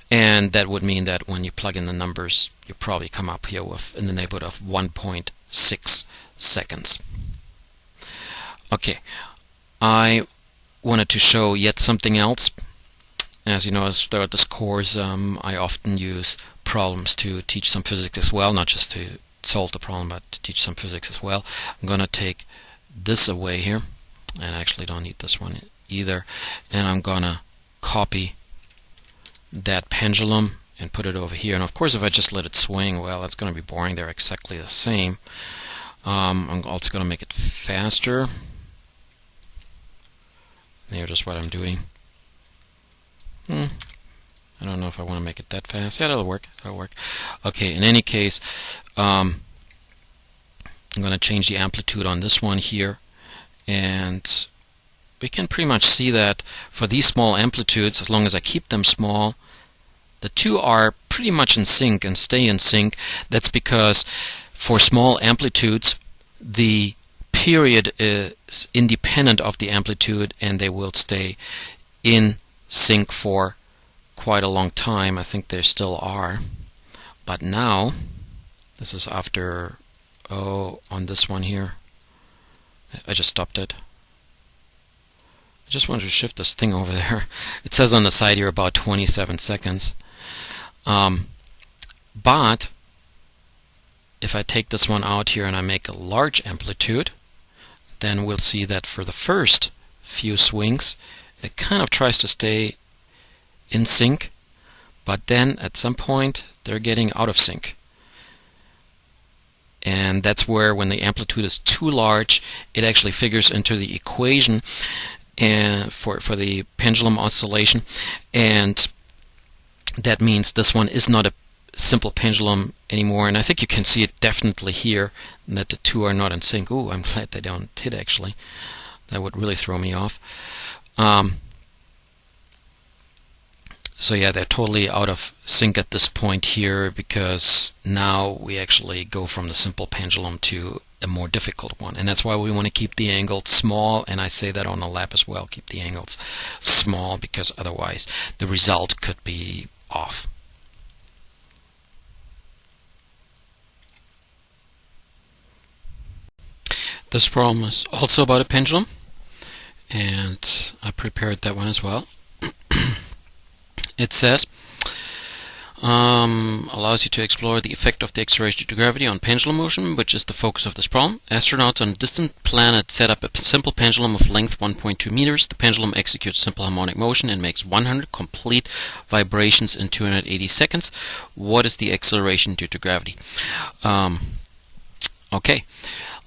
And that would mean that when you plug in the numbers, you probably come up here with in the neighborhood of 1.6 seconds. Okay, I wanted to show yet something else. As you know, throughout this course, I often use problems to teach some physics as well, not just to solve the problem, but to teach some physics as well. I'm going to take this away here, and I actually don't need this one either, and I'm going to copy that pendulum and put it over here. And of course, if I just let it swing, well, that's going to be boring. They're exactly the same. I'm also going to make it faster. Here's just what I'm doing. I don't know if I want to make it that fast. Yeah, that'll work. That'll work. Okay, in any case, I'm going to change the amplitude on this one here, and we can pretty much see that for these small amplitudes, as long as I keep them small, the two are pretty much in sync and stay in sync. That's because for small amplitudes, the period is independent of the amplitude, and they will stay in sync for quite a long time. I think they still are. But now, this is after, on this one here, I just stopped it. I just wanted to shift this thing over there. It says on the side here about 27 seconds. But if I take this one out here and I make a large amplitude, then we'll see that for the first few swings, it kind of tries to stay in sync, but then at some point they're getting out of sync. And that's where, when the amplitude is too large, it actually figures into the equation and for the pendulum oscillation, and that means this one is not a simple pendulum anymore. And I think you can see it definitely here that the two are not in sync. Ooh, I'm glad they don't hit, actually. That would really throw me off. So yeah, they're totally out of sync at this point here, because now we actually go from the simple pendulum to a more difficult one. And that's why we want to keep the angles small, and I say that on the lab as well, keep the angles small, because otherwise the result could be off. This problem is also about a pendulum, and I prepared that one as well. It says, allows you to explore the effect of the acceleration due to gravity on pendulum motion, which is the focus of this problem. Astronauts on a distant planet set up a simple pendulum of length 1.2 meters. The pendulum executes simple harmonic motion and makes 100 complete vibrations in 280 seconds. What is the acceleration due to gravity? Okay,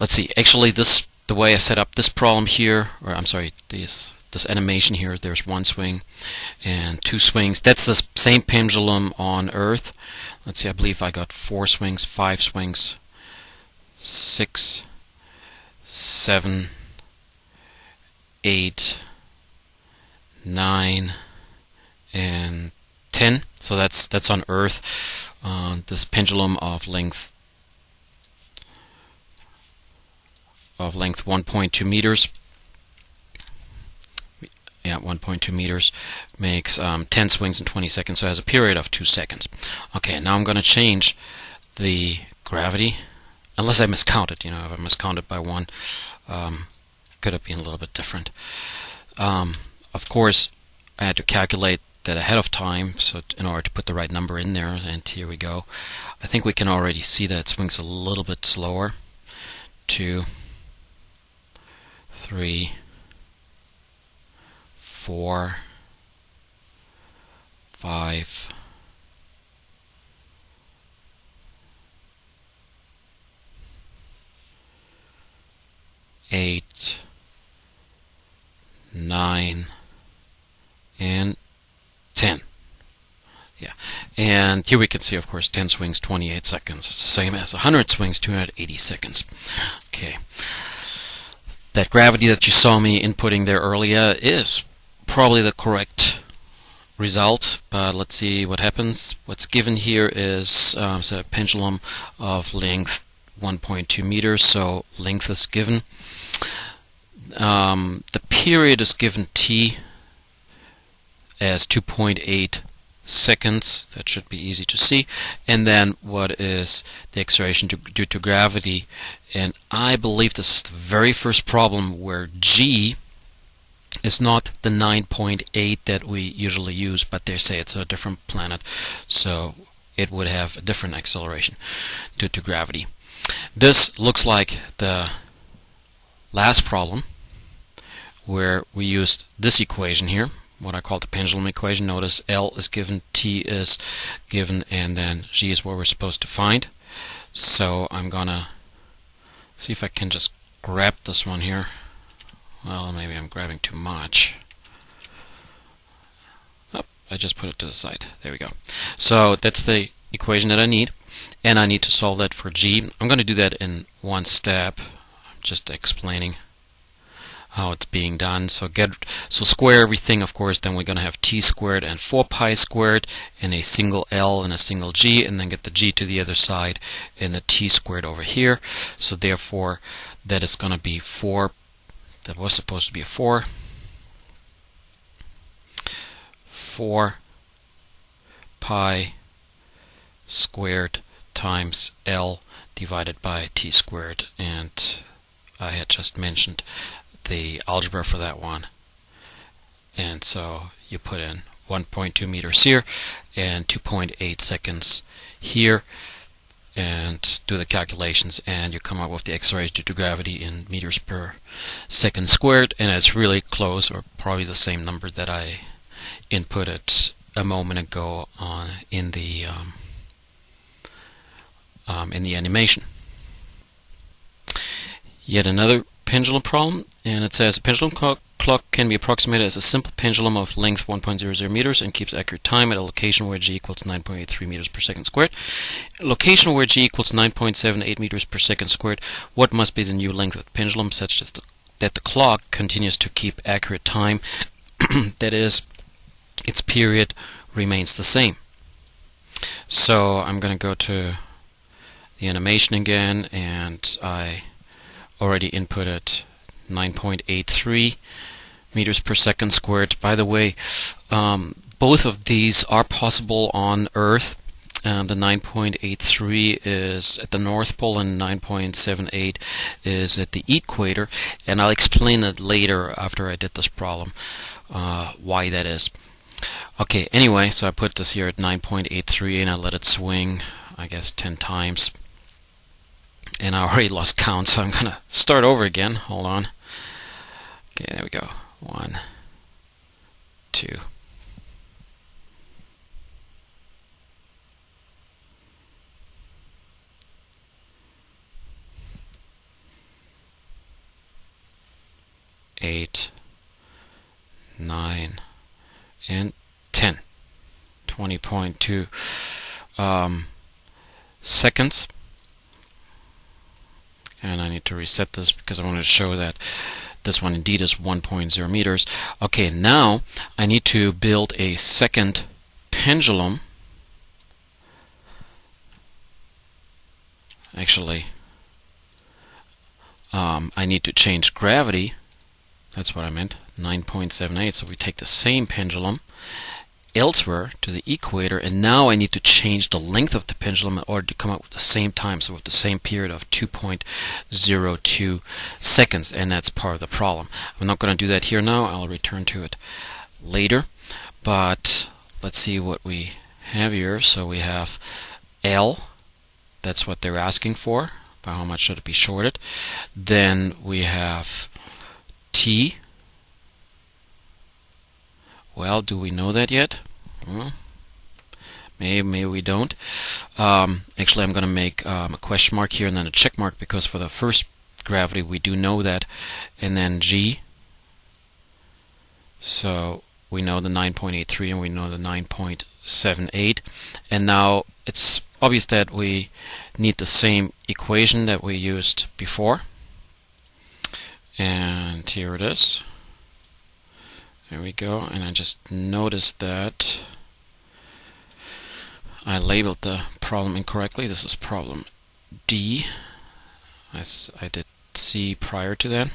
let's see. Actually, the way I set up this problem here, or I'm sorry, this animation here, there's one swing and two swings. That's the same pendulum on Earth. Let's see, I believe I got 4 swings, 5 swings, 6, 7, 8, 9, and 10. So that's on Earth. This pendulum of length 1.2 meters. Yeah, 1.2 meters makes 10 swings in 20 seconds, so it has a period of 2 seconds. Okay, now I'm going to change the gravity, unless I miscounted. You know, if I miscounted by 1, could have been a little bit different. Of course, I had to calculate that ahead of time, so in order to put the right number in there, and here we go. I think we can already see that it swings a little bit slower. 2, 3, 4, 5, 8, 9, and 10. Yeah, and here we can see, of course, 10 swings, 28 seconds. It's the same as 100 swings, 280 seconds. Okay. That gravity that you saw me inputting there earlier is probably the correct result, but let's see what happens. What's given here is so a pendulum of length 1.2 meters, so length is given. The period is given t as 2.8 seconds. That should be easy to see. And then what is the acceleration due to gravity? And I believe this is the very first problem where g is not the 9.8 that we usually use, but they say it's a different planet, so it would have a different acceleration due to gravity. This looks like the last problem where we used this equation here, what I call the pendulum equation. Notice L is given, T is given, and then G is what we're supposed to find. So I'm gonna see if I can just grab this one here. Well, maybe I'm grabbing too much. Oh, I just put it to the side. There we go. So that's the equation that I need, and I need to solve that for G. I'm going to do that in one step. I'm just explaining how it's being done. So square everything, of course. Then we're going to have t squared and 4 pi squared, and a single L and a single G, and then get the G to the other side and the t squared over here. So therefore, that is going to be 4. That was supposed to be a 4 pi squared times L divided by t squared, and I had just mentioned the algebra for that one. And so you put in 1.2 meters here and 2.8 seconds here, and do the calculations, and you come up with the acceleration due to gravity in meters per second squared, and it's really close, or probably the same number that I inputted a moment ago in the animation. Yet another pendulum problem, and it says a pendulum clock can be approximated as a simple pendulum of length 1.00 meters and keeps accurate time at a location where g equals 9.83 meters per second squared. Location where g equals 9.78 meters per second squared. What must be the new length of the pendulum such that the clock continues to keep accurate time? That is, its period remains the same. So I'm going to go to the animation again, and I already inputted 9.83 meters per second squared. By the way, both of these are possible on Earth. The 9.83 is at the North Pole and 9.78 is at the equator, and I'll explain it later after I did this problem why that is. Okay, anyway, so I put this here at 9.83 and I let it swing, I guess, 10 times. And I already lost count, so I'm going to start over again. Hold on. Okay, there we go. 1, 2. Eight, 9, and 10. 20.2 seconds. And I need to reset this because I wanted to show that this one indeed is 1.0 meters. Okay, now I need to build a second pendulum. Actually, I need to change gravity. That's what I meant, 9.78. So we take the same pendulum elsewhere to the equator, and now I need to change the length of the pendulum in order to come up with the same time, so with the same period of 2.02 seconds, and that's part of the problem. I'm not going to do that here now. I'll return to it later, but let's see what we have here. So we have L, that's what they're asking for, by how much should it be shorted. Then we have T. Well, do we know that yet? Well, maybe we don't. Actually, I'm going to make a question mark here and then a check mark, because for the first gravity we do know that. And then G. So we know the 9.83 and we know the 9.78. And now it's obvious that we need the same equation that we used before. And here it is. There we go, and I just noticed that I labeled the problem incorrectly. This is problem D. I did C prior to that.